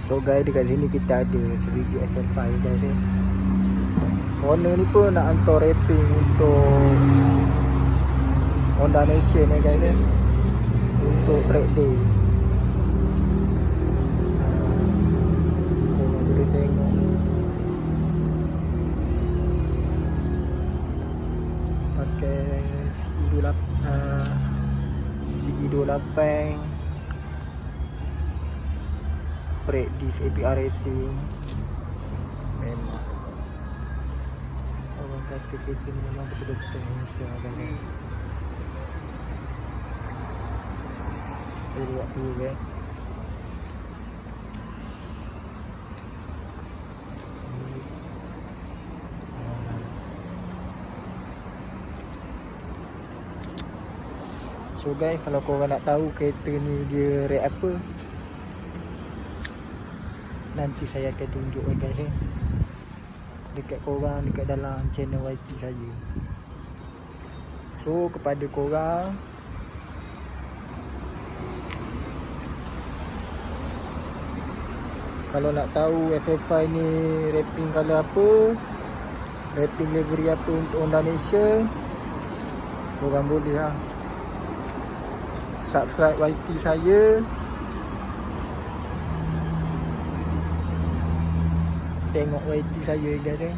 So guys, dekat sini kita ada sebiji FL5 guys Owner ni pun nak hantar wrapping untuk Honda Nation guys untuk track day. Korang boleh tengok pakai CE28 brake disc APR Racing. Memang orang kata kereta ni memang betul-betul Malaysia guys. Saya buat dulu guys. So guys, kalau korang nak tahu kereta ni dia rate apa, nanti saya akan tunjuk guys dekat korang, dekat dalam channel YT saya. So kepada korang, kalau nak tahu FF5 ni wrapping color apa, wrapping livery apa untuk Honda Nation, korang boleh subscribe YT saya. Tengok YT saya guys